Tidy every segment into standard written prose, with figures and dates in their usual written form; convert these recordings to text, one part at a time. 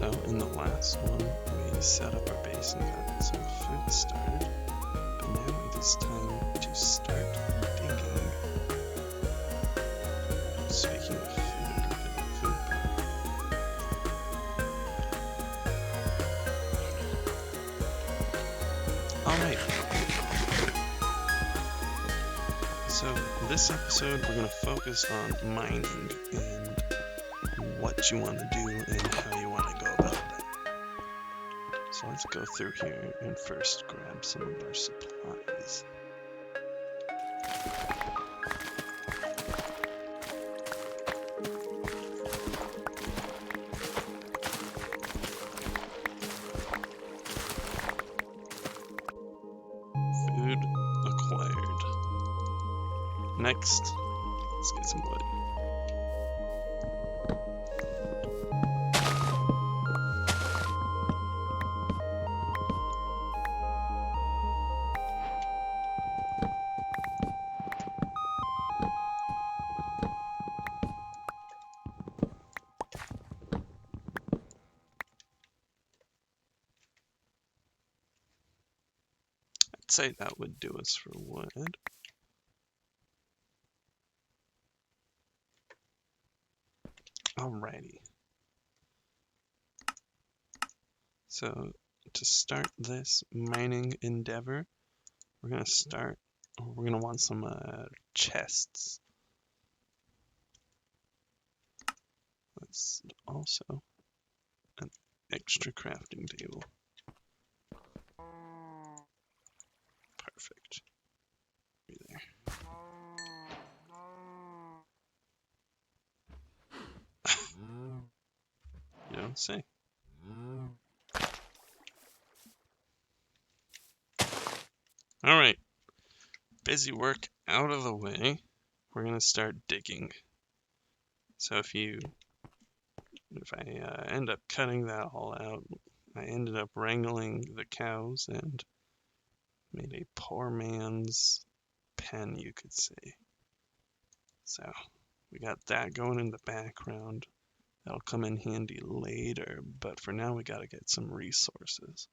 So in the last one, we set up our base and got some food started. But now it is time to start digging. Speaking of food, look at the food bar. Alright. So this episode we're going to focus on mining and what you want to do and how you want to go about that. So let's go through here and first grab some of our supplies. Food acquired. Next, let's get some wood. I'd say that would do us for wood. Alrighty. So to start this mining endeavor, we're gonna want some chests. That's also an extra crafting table. Perfect. Be there. You don't say. Alright. Busy work out of the way. We're gonna start digging. So if I end up cutting that all out, I ended up wrangling the cows and made a poor man's pen, you could say. So we got that going in the background. That'll come in handy later, but for now we gotta get some resources.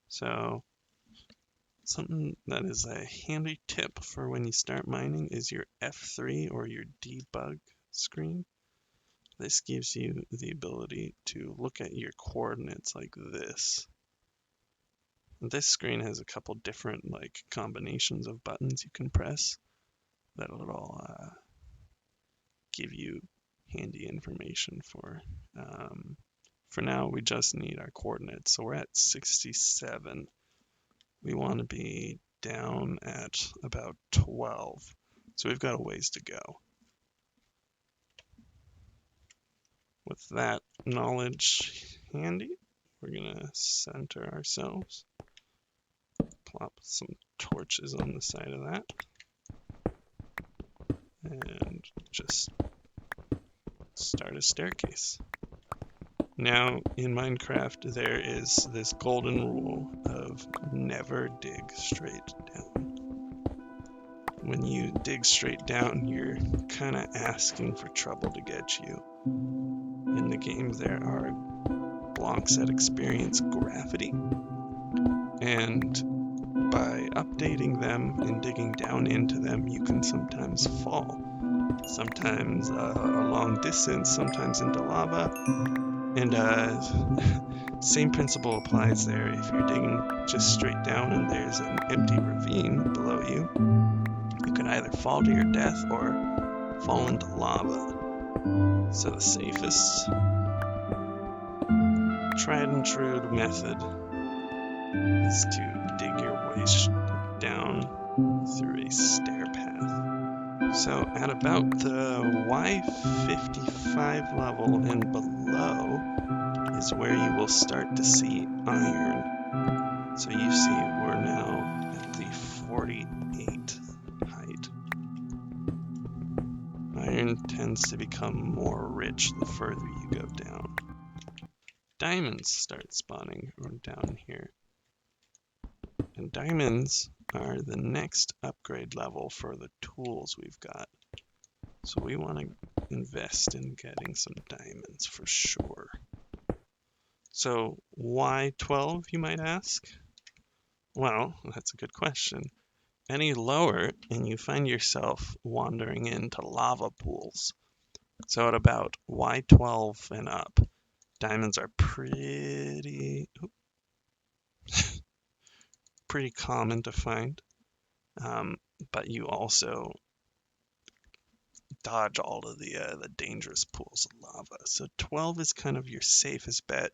So something that is a handy tip for when you start mining is your F3 or your debug screen. This gives you the ability to look at your coordinates like this. And this screen has a couple different combinations of buttons you can press that'll give you handy information for. For now, we just need our coordinates. So we're at 67. We want to be down at about 12. So we've got a ways to go. With that knowledge handy, we're going to center ourselves. Plop some torches on the side of that. And just start a staircase. Now, in Minecraft, there is this golden rule of never dig straight down. When you dig straight down, you're kind of asking for trouble to get you. In the game, there are blocks that experience gravity, and by updating them and digging down into them, you can sometimes fall. Sometimes a long distance, sometimes into lava. And same principle applies there. If you're digging just straight down and there's an empty ravine below you, you can either fall to your death or fall into lava. So the safest, tried and true method is to dig your way down through a stair path. So at about the Y55 level and below is where you will start to see iron. So you see we're now at the 48 height. Iron tends to become more rich the further you go down. Diamonds start spawning down here. And diamonds are the next upgrade level for the tools we've got. So we want to invest in getting some diamonds for sure. So why 12, you might ask? Well, that's a good question. Any lower and you find yourself wandering into lava pools. So at about Y12 and up, diamonds are pretty common to find, but you also dodge all of the dangerous pools of lava. So 12 is kind of your safest bet.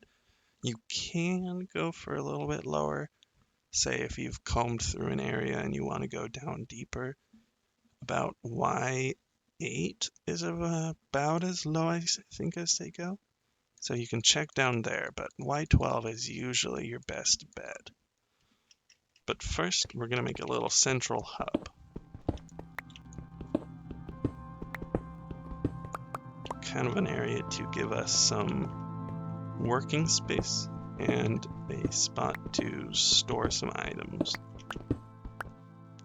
You can go for a little bit lower, say if you've combed through an area and you want to go down deeper. About Y8 is about as low, I think, as they go. So you can check down there, but Y12 is usually your best bet. But first, we're going to make a little central hub. Kind of an area to give us some working space and a spot to store some items.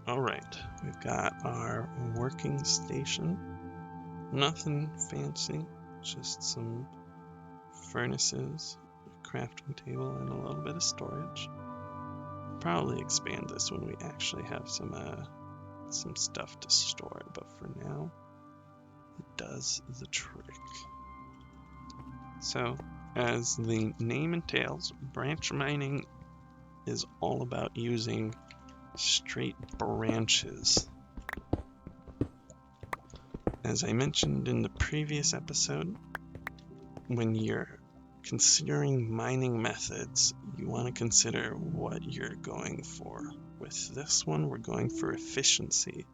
Alright, we've got our working station. Nothing fancy, just some furnaces, a crafting table, and a little bit of storage. Probably expand this when we actually have some stuff to store, but for now, it does the trick. So, as the name entails, branch mining is all about using straight branches. As I mentioned in the previous episode, when you're considering mining methods, you want to consider what you're going for. With this one, we're going for efficiency.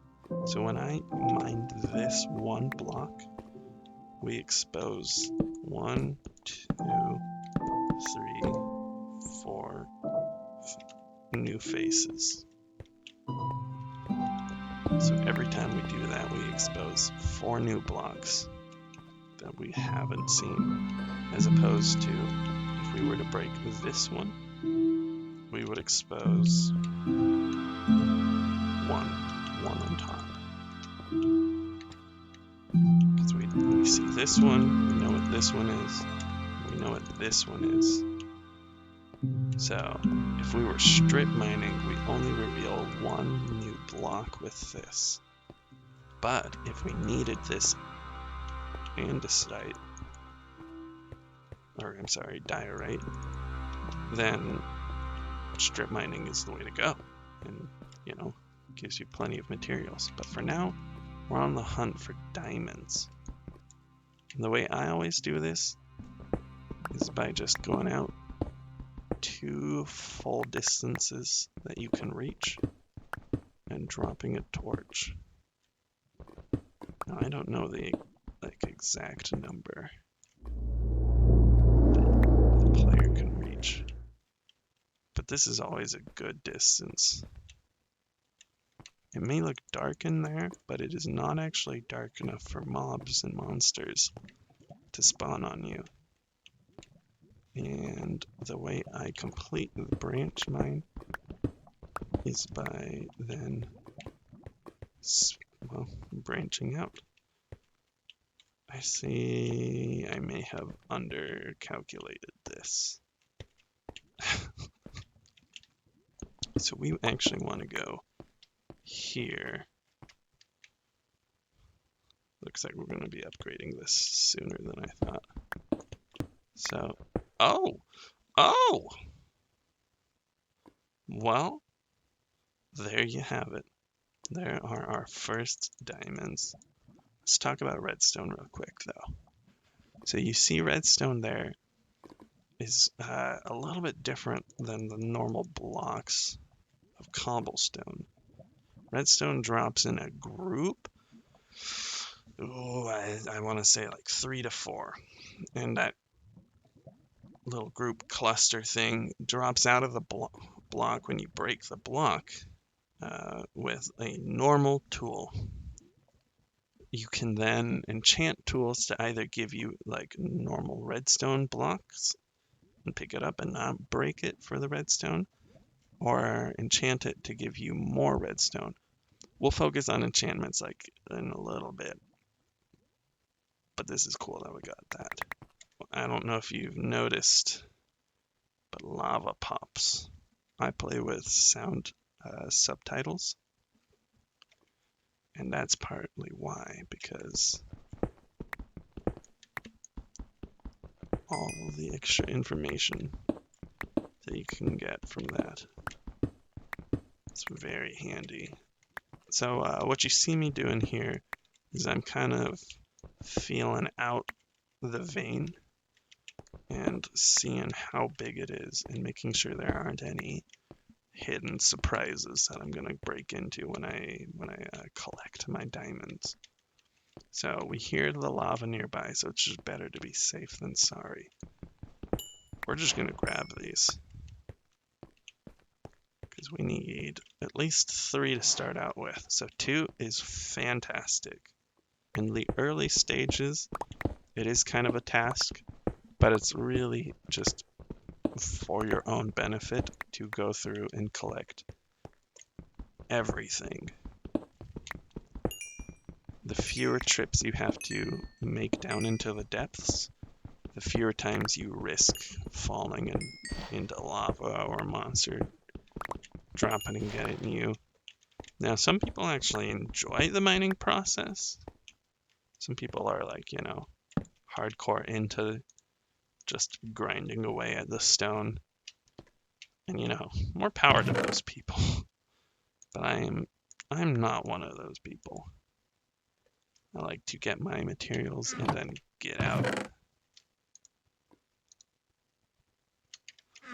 So when I mined this one block, we expose 1, 2, 3, 4 new faces. So every time we do that, we expose 4 new blocks that we haven't seen, as opposed to if we were to break this one, we would expose one on top. Because we see this one, we know what this one is, we know what this one is. So if we were strip mining, we only reveal 1 new block with this. But if we needed this andesite, diorite, then strip mining is the way to go, and gives you plenty of materials. But for now, we're on the hunt for diamonds, and the way I always do this is by just going out 2 full distances that you can reach and dropping a torch. Now I don't know the exact number the player can reach, but this is always a good distance. It may look dark in there, but it is not actually dark enough for mobs and monsters to spawn on you. And the way I complete the branch mine is by then branching out. I see I may have undercalculated this. So we actually want to go here. Looks like we're going to be upgrading this sooner than I thought. So, oh! Well, there you have it. There are our first diamonds. Let's talk about redstone real quick, though. So you see redstone there is a little bit different than the normal blocks of cobblestone. Redstone drops in a group. I want to say like 3 to 4. And that little group cluster thing drops out of the block when you break the block with a normal tool. You can then enchant tools to either give you like normal redstone blocks and pick it up and not break it for the redstone, or enchant it to give you more redstone. We'll focus on enchantments like in a little bit. but this is cool that we got that. I don't know if you've noticed, but lava pops. I play with sound subtitles, and that's partly why, because all the extra information that you can get from that, it's very handy. So what you see me doing here is I'm kind of feeling out the vein and seeing how big it is and making sure there aren't any hidden surprises that I'm gonna break into when I collect my diamonds. So we hear the lava nearby, so it's just better to be safe than sorry. We're just gonna grab these because we need at least 3 to start out with. So 2 is fantastic. In the early stages, it is kind of a task, but it's really just for your own benefit to go through and collect everything. The fewer trips you have to make down into the depths, the fewer times you risk falling into lava or a monster dropping and getting you. Now, some people actually enjoy the mining process. Some people are like, hardcore into just grinding away at the stone. And more power to those people. But I'm not one of those people. I like to get my materials and then get out.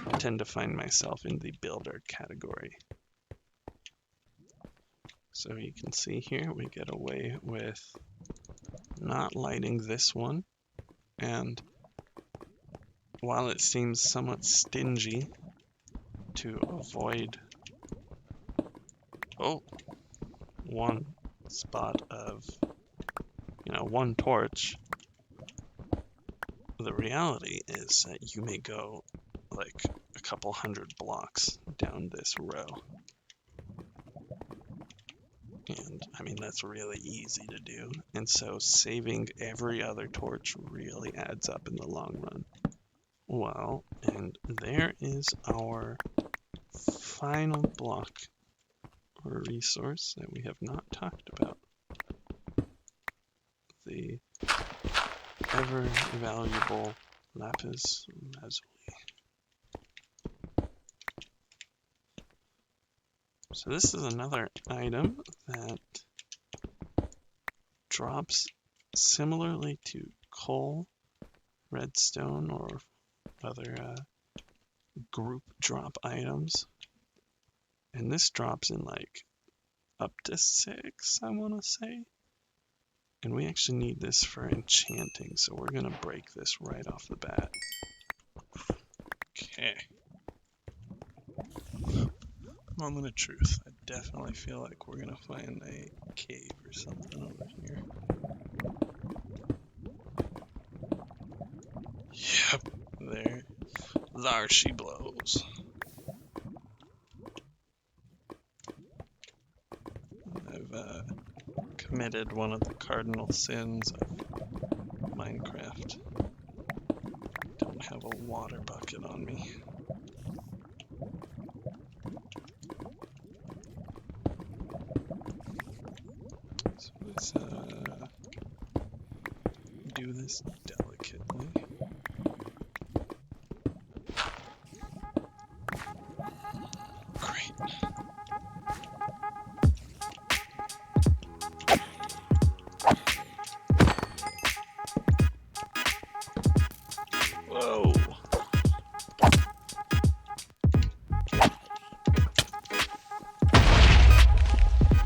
I tend to find myself in the builder category. So you can see here we get away with not lighting this one. And while it seems somewhat stingy to avoid one spot of, one torch, the reality is that you may go like a couple hundred blocks down this row. And I mean, that's really easy to do. And so saving every other torch really adds up in the long run. Well, and there is our final block or resource that we have not talked about. The ever valuable lapis lazuli. So this is another item that drops similarly to coal, redstone, or other group drop items. And this drops in like up to 6, I want to say. And we actually need this for enchanting, so we're going to break this right off the bat. Okay. Moment of truth. I definitely feel like we're going to find a cave or something over here. Yep, there she blows. I've committed one of the cardinal sins of Minecraft. Don't have a water bucket on me. So let's do this delicately. Great. Whoa.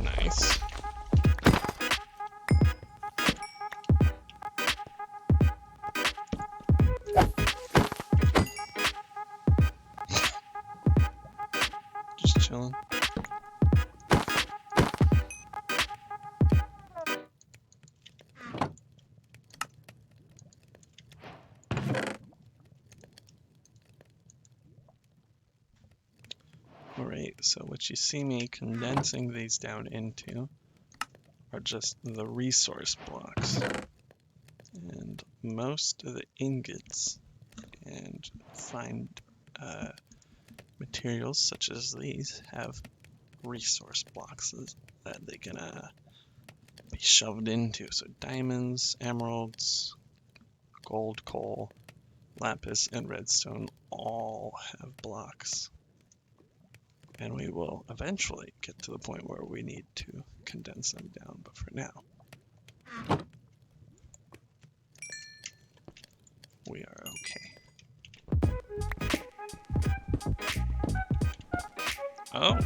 Nice. Just chilling. Alright, so what you see me condensing these down into are just the resource blocks. And most of the ingots and fine materials such as these have resource blocks that they can be shoved into. So diamonds, emeralds, gold, coal, lapis, and redstone all have blocks. And we will eventually get to the point where we need to condense them down, but for now, we are okay. Oh!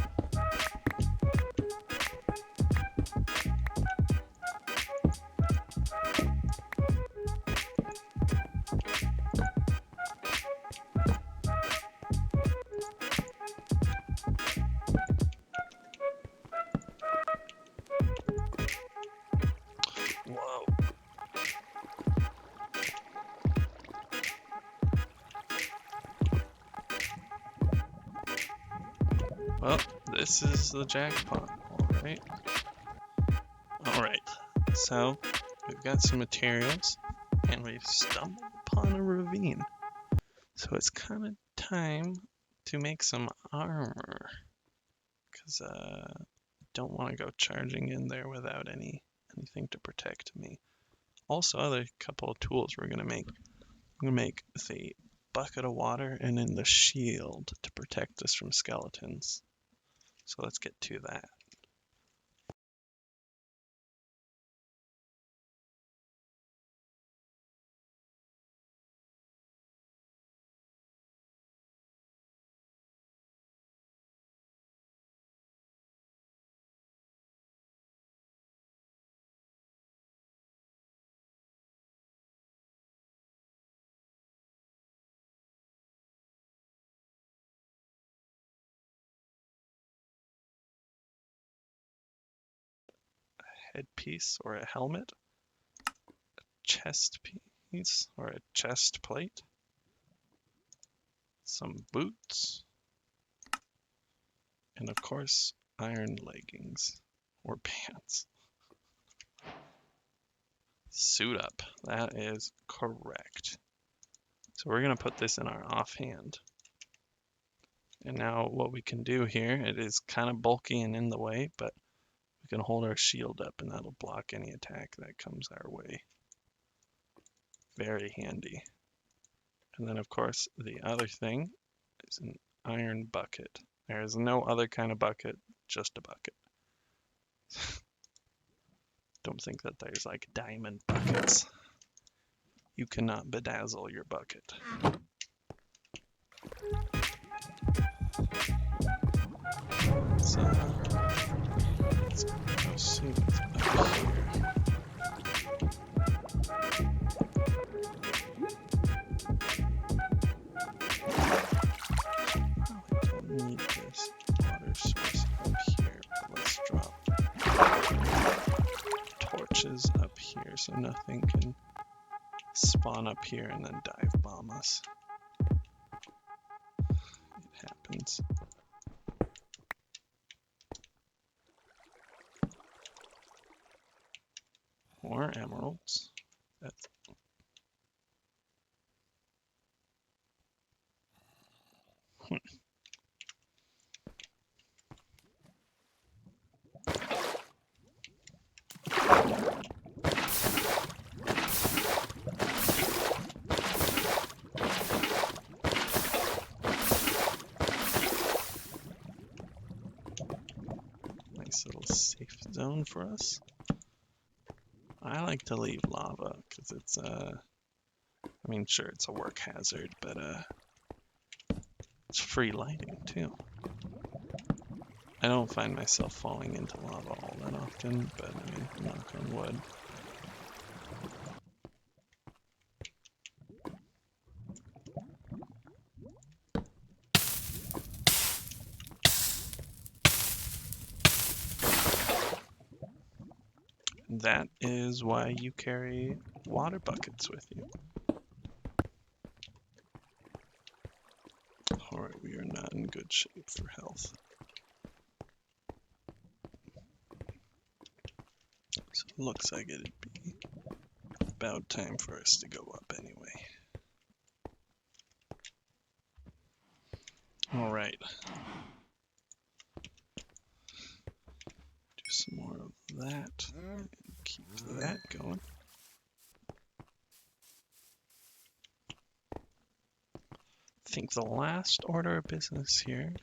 Whoa. Well, this is the jackpot, alright. Alright, so we've got some materials, and we've stumbled upon a ravine. So it's kind of time to make some armor, because I don't want to go charging in there without anything to protect me. Also, other couple of tools we're gonna make. I'm gonna make the bucket of water and then the shield to protect us from skeletons. So let's get to that. Headpiece or a helmet, chest piece or a chest plate, some boots, and of course, iron leggings or pants. Suit up, that is correct. So we're gonna put this in our offhand. And now what we can do here, it is kind of bulky and in the way, but we can hold our shield up and that'll block any attack that comes our way. Very handy. And then of course the other thing is an iron bucket. There is no other kind of bucket, just a bucket. Don't think that there's like diamond buckets. You cannot bedazzle your bucket. So let's go see what's up here. I don't need this water source up here, but let's drop torches up here so nothing can spawn up here and then dive bomb us. It happens. More emeralds. That's nice little safe zone for us. I like to leave lava because it's I mean, sure, it's a work hazard, but it's free lighting too. I don't find myself falling into lava all that often, but I mean, knock on wood. That is why you carry water buckets with you. Alright, we are not in good shape for health. So it looks like it'd be about time for us to go up anyway. All right. Do some more of that. And keep that going. I think the last order of business here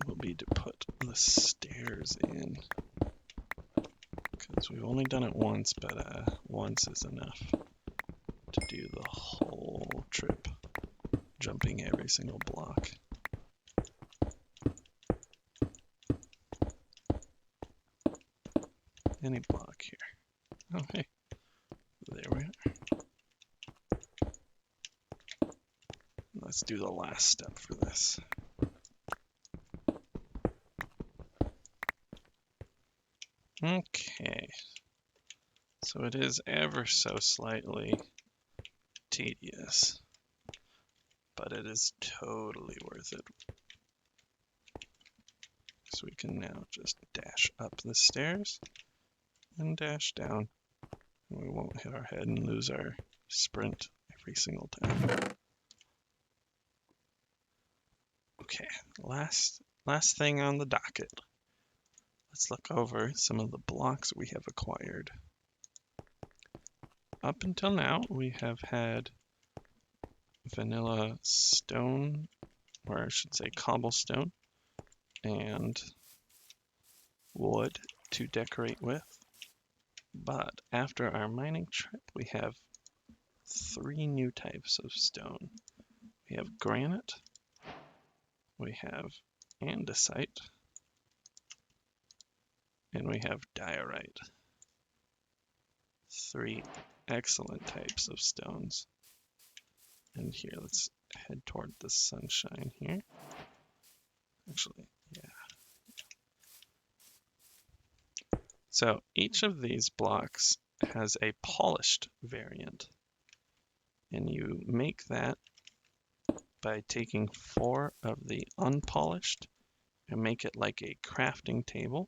will be to put the stairs in. Because we've only done it once, but once is enough to do the whole trip, jumping every single block. Any block here. Okay, there we are. Let's do the last step for this. Okay, so it is ever so slightly tedious, but it is totally worth it. So we can now just dash up the stairs and dash down. We won't hit our head and lose our sprint every single time. Okay, last thing on the docket. Let's look over some of the blocks we have acquired. Up until now, we have had vanilla stone, or I should say cobblestone, and wood to decorate with. But after our mining trip, we have 3 new types of stone. We have granite, we have andesite, and we have diorite. 3 excellent types of stones. And here, let's head toward the sunshine here. Actually, yeah. So each of these blocks has a polished variant. And you make that by taking 4 of the unpolished and make it like a crafting table.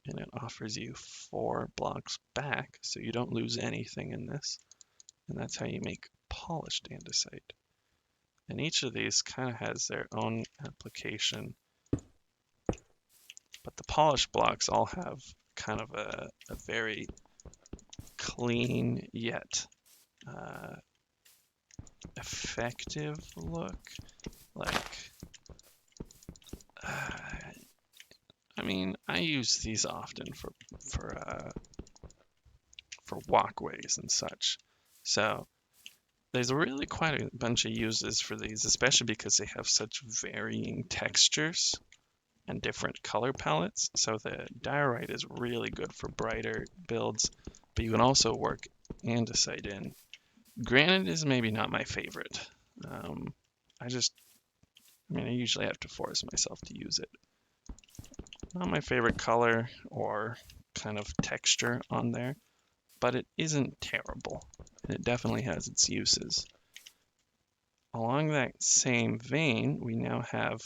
And it offers you 4 blocks back, so you don't lose anything in this. And that's how you make polished andesite. And each of these kind of has their own application. But the polished blocks all have kind of a very clean yet effective look. Like, I mean, I use these often for walkways and such. So there's really quite a bunch of uses for these, especially because they have such varying textures and different color palettes. So the diorite is really good for brighter builds, but you can also work andesite in. Granite is maybe not my favorite. I usually have to force myself to use it. Not my favorite color or kind of texture on there, but it isn't terrible. And it definitely has its uses. Along that same vein, we now have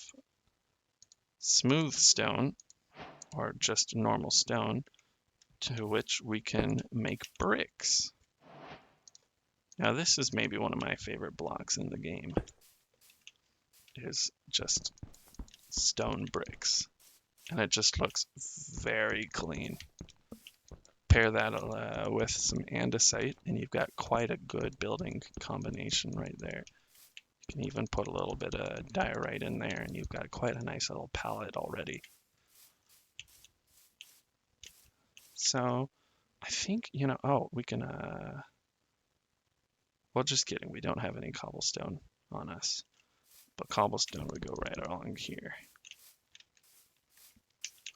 smooth stone, or just normal stone, to which we can make bricks. Now this is maybe one of my favorite blocks in the game. It is just stone bricks. And it just looks very clean. Pair that with some andesite, and you've got quite a good building combination right there. You can even put a little bit of diorite in there, and you've got quite a nice little palette already. So I think, we can, well, just kidding. We don't have any cobblestone on us, but cobblestone would go right along here.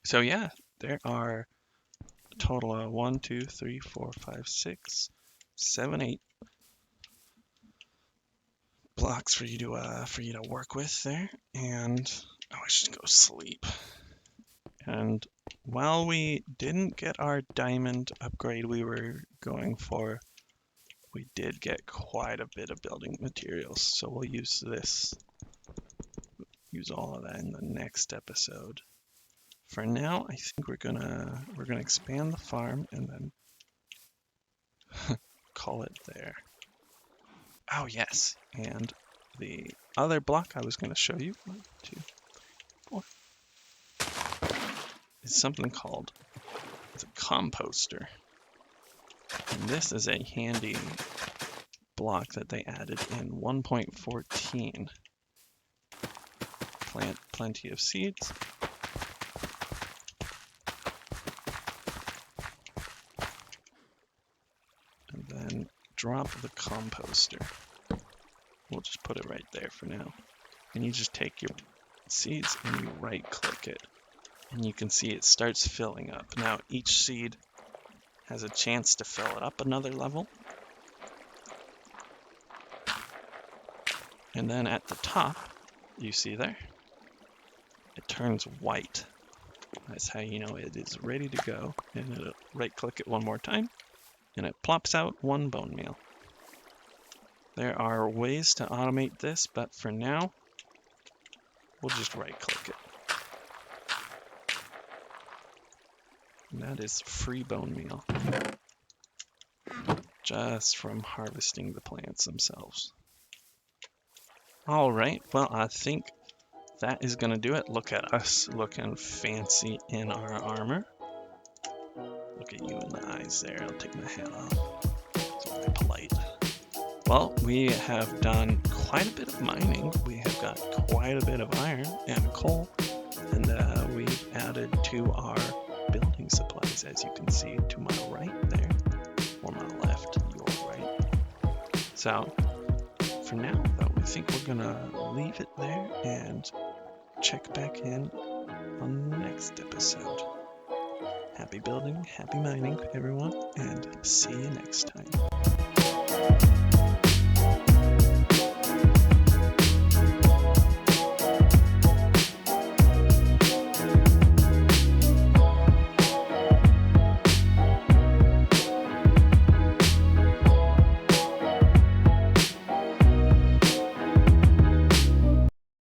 So yeah, there are a total of 1, 2, 3, 4, 5, 6, 7, 8 blocks for you to work with there. And I should go sleep. And while we didn't get our diamond upgrade we were going for, we did get quite a bit of building materials. So we'll use all of that in the next episode. For now, I think we're gonna expand the farm and then call it there. Oh yes, and the other block I was going to show you, 1, 2, 4, is something called the Composter. And this is a handy block that they added in 1.14. Plant plenty of seeds. And then drop the composter. We'll just put it right there for now. And you just take your seeds and you right click it. And you can see it starts filling up. Now each seed has a chance to fill it up another level. And then at the top, you see there, it turns white. That's how you know it is ready to go. And it'll right click it one more time, and it plops out 1 bone meal. There are ways to automate this, but for now, we'll just right click it. And that is free bone meal, just from harvesting the plants themselves. All right, well, I think that is going to do it. Look at us looking fancy in our armor. Look at you in the eyes there. I'll take my hat off. It's very polite. Well, we have done quite a bit of mining. We have got quite a bit of iron and coal, and we've added to our building supplies, as you can see to my right there, or my left, your right. So, for now, though, I think we're gonna leave it there and check back in on the next episode. Happy building, happy mining, everyone, and see you next time.